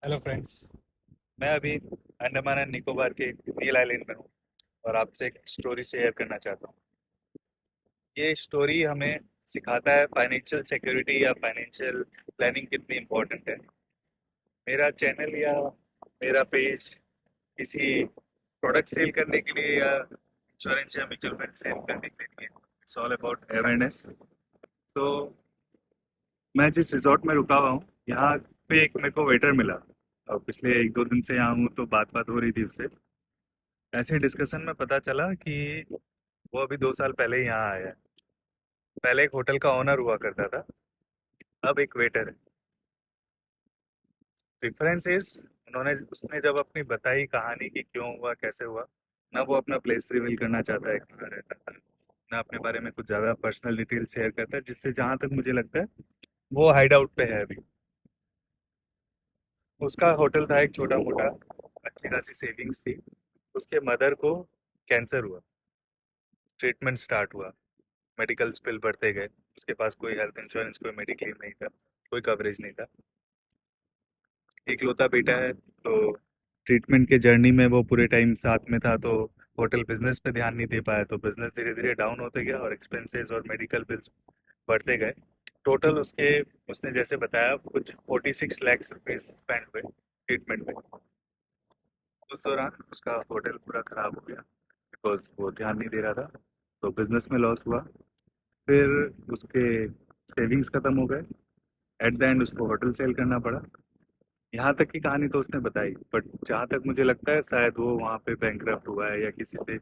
Hello friends. मैं अभी Andaman and Nicobar के नील आइलैंड में हूँ और आपसे एक स्टोरी शेयर करना चाहता हूँ। ये स्टोरी हमें सिखाता है फाइनेंशियल सिक्योरिटी या फाइनेंशियल प्लानिंग कितनी इम्पोर्टेंट है। मेरा चैनल या मेरा पेज किसी प्रोडक्ट सेल करने के लिए या इंश्योरेंस या म्यूचुअल फंड सेल करने के लिए इट्स ऑल अबाउट अवेयरनेस। तो मैं जिस रिजॉर्ट में रुका हुआ हूँ यहाँ पे एक मेरे को वेटर मिला और पिछले एक दो दिन से यहाँ हूँ तो बात बात हो रही थी उससे। ऐसे डिस्कशन में पता चला कि वो अभी 2 साल पहले ही यहाँ आया है। पहले एक होटल का ओनर हुआ करता था, अब एक वेटर है। डिफरेंस इज उन्होंने उसने जब अपनी बताई कहानी कि क्यों हुआ कैसे हुआ, ना वो अपना प्लेस रिवील करना चाहता है कहाँ रहता था, ना अपने बारे में कुछ ज़्यादा पर्सनल डिटेल शेयर करता है, जिससे जहाँ तक मुझे लगता है वो हाइड आउट पे है अभी। उसका होटल था एक छोटा मोटा, अच्छी खासी सेविंग्स थी। उसके मदर को कैंसर हुआ, ट्रीटमेंट स्टार्ट हुआ, मेडिकल्स बिल बढ़ते गए। उसके पास कोई हेल्थ इंश्योरेंस, कोई मेडिक्लेम नहीं था, कोई कवरेज नहीं था। इकलौता बेटा है तो ट्रीटमेंट के जर्नी में वो पूरे टाइम साथ में था, तो होटल बिजनेस पे ध्यान नहीं दे पाया, तो बिजनेस धीरे धीरे डाउन होते गया और एक्सपेंसेस और मेडिकल बिल्स बढ़ते गए। टोटल उसके, उसने जैसे बताया, कुछ 46 लाख रुपीज स्पेंड हुए ट्रीटमेंट में। उस दौरान उसका होटल पूरा खराब हो गया बिकॉज वो ध्यान नहीं दे रहा था, तो बिजनेस में लॉस हुआ। फिर उसके सेविंग्स खत्म हो गए। एट द एंड उसको होटल सेल करना पड़ा। यहाँ तक की कहानी तो उसने बताई, बट जहाँ तक मुझे लगता है शायद वो वहाँ पे बैंकरप्ट हुआ है या किसी से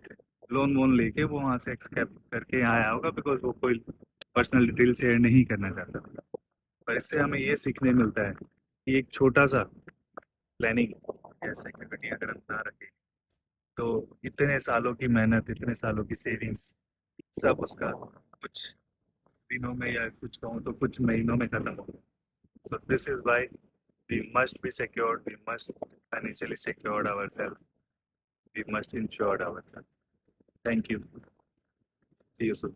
लोन वोन लेके वो वहाँ से एक्सकेप करके यहाँ आया होगा, बिकॉज वो कोई पर्सनल डिटेल शेयर नहीं करना चाहता। पर इससे हमें ये सीखने मिलता है कि एक छोटा सा प्लानिंग या सिक्योरिटी अगर हम ना रखें तो इतने सालों की मेहनत, इतने सालों की सेविंग्स, सब उसका कुछ दिनों में या कुछ कहूँ तो कुछ महीनों में खत्म हो गया। So this is why we must be secured, we must financially secured ourselves, we must insure ourselves. Thank you. See you soon.